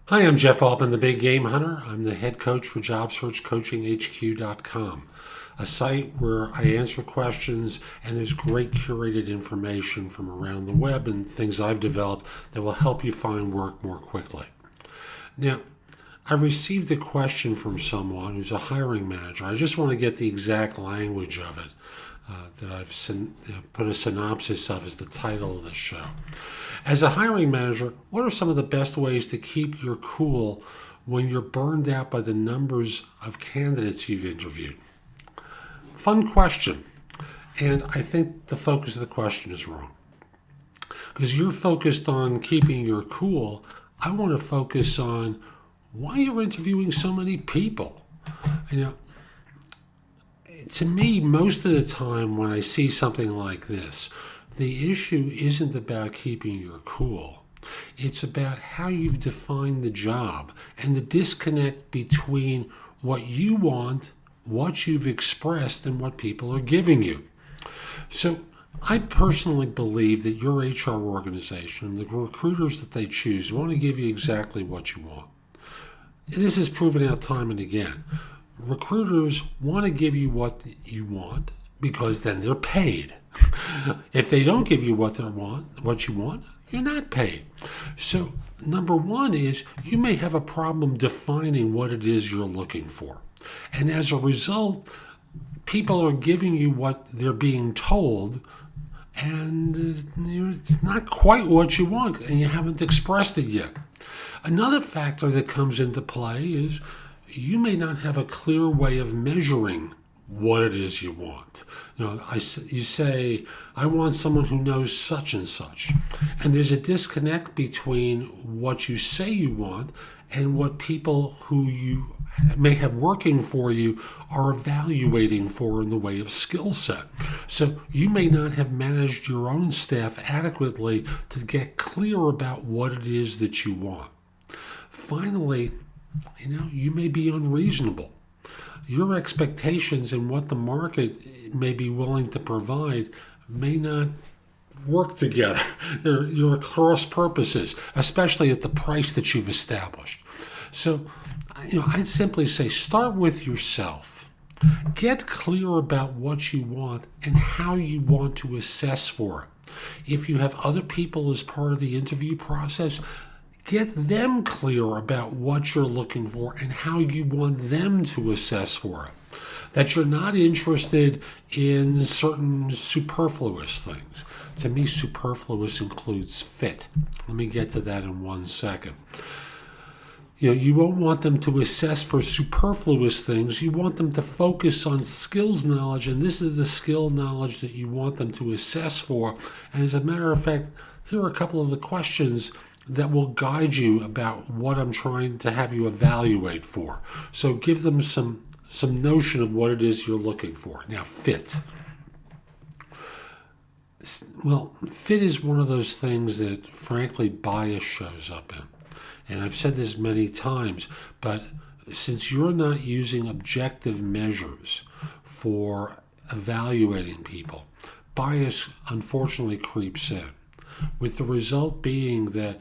Hi, I'm Jeff Altman, the Big Game Hunter. I'm the head coach for JobSearchCoachingHQ.com, a site where I answer questions and there's great curated information from around the web and things I've developed that will help you find work more quickly. Now, I received a question from someone who's a hiring manager. I just want to get the exact language of it that I've put a synopsis of as the title of the show. As a hiring manager, what are some of the best ways to keep your cool when you're burned out by the numbers of candidates you've interviewed? Fun question. And I think the focus of the question is wrong. Because you're focused on keeping your cool, I want to focus on why you're interviewing so many people. To me, most of the time when I see something like this, the issue isn't about keeping your cool. It's about how you've defined the job and the disconnect between what you want, what you've expressed, and what people are giving you. So I personally believe that your HR organization, the recruiters that they choose, want to give you exactly what you want. This is proven out time and again. Recruiters want to give you what you want because then they're paid. If they don't give you what you want, you're not paid. So number one is you may have a problem defining what it is you're looking for. And as a result, people are giving you what they're being told, and it's not quite what you want, and you haven't expressed it yet. Another factor that comes into play is you may not have a clear way of measuring what it is you want. You say, I want someone who knows such and such. And there's a disconnect between what you say you want and what people who you may have working for you are evaluating for in the way of skill set. So you may not have managed your own staff adequately to get clear about what it is that you want. Finally, you may be unreasonable. Your expectations and what the market may be willing to provide may not work together. You're cross purposes, especially at the price that you've established. So, I'd simply say start with yourself. Get clear about what you want and how you want to assess for it. If you have other people as part of the interview process, get them clear about what you're looking for and how you want them to assess for it. That you're not interested in certain superfluous things. To me, superfluous includes fit. Let me get to that in 1 second. You won't want them to assess for superfluous things. You want them to focus on skills knowledge, and this is the skill knowledge that you want them to assess for. And as a matter of fact, here are a couple of the questions that will guide you about what I'm trying to have you evaluate for. So give them some notion of what it is you're looking for. Now, fit. Well, fit is one of those things that, frankly, bias shows up in. And I've said this many times, but since you're not using objective measures for evaluating people, bias unfortunately creeps in, with the result being that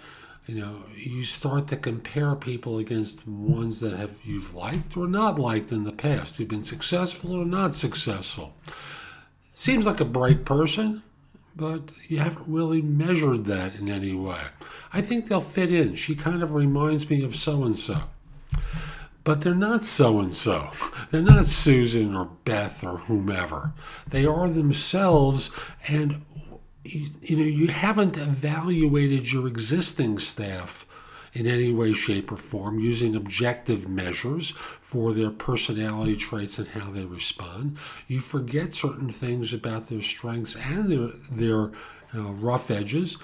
you start to compare people against ones that you've liked or not liked in the past, who've been successful or not successful. Seems like a bright person, but you haven't really measured that in any way. I think they'll fit in. She kind of reminds me of so-and-so. But they're not so-and-so. They're not Susan or Beth or whomever. They are themselves, and you haven't evaluated your existing staff in any way, shape, or form using objective measures for their personality traits and how they respond. You forget certain things about their strengths and their rough edges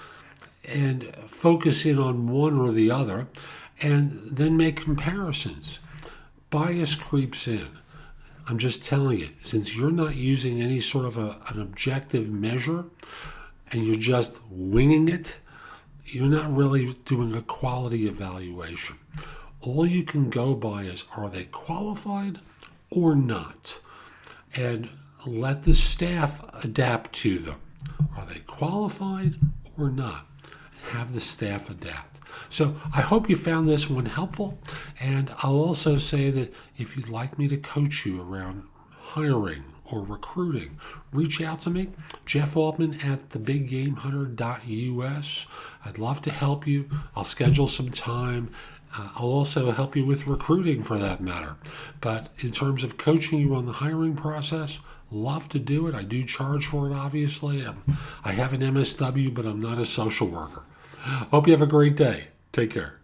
and focus in on one or the other and then make comparisons. Bias creeps in. I'm just telling you, since you're not using any sort of an objective measure, and you're just winging it, you're not really doing a quality evaluation. All you can go by is, are they qualified or not? And let the staff adapt to them. Are they qualified or not? Have the staff adapt. So I hope you found this one helpful. And I'll also say that if you'd like me to coach you around hiring or recruiting, reach out to me, Jeff Altman at thebiggamehunter.us. I'd love to help you. I'll schedule some time. I'll also help you with recruiting for that matter. But in terms of coaching you on the hiring process, love to do it. I do charge for it, obviously. I have an MSW, but I'm not a social worker. Hope you have a great day. Take care.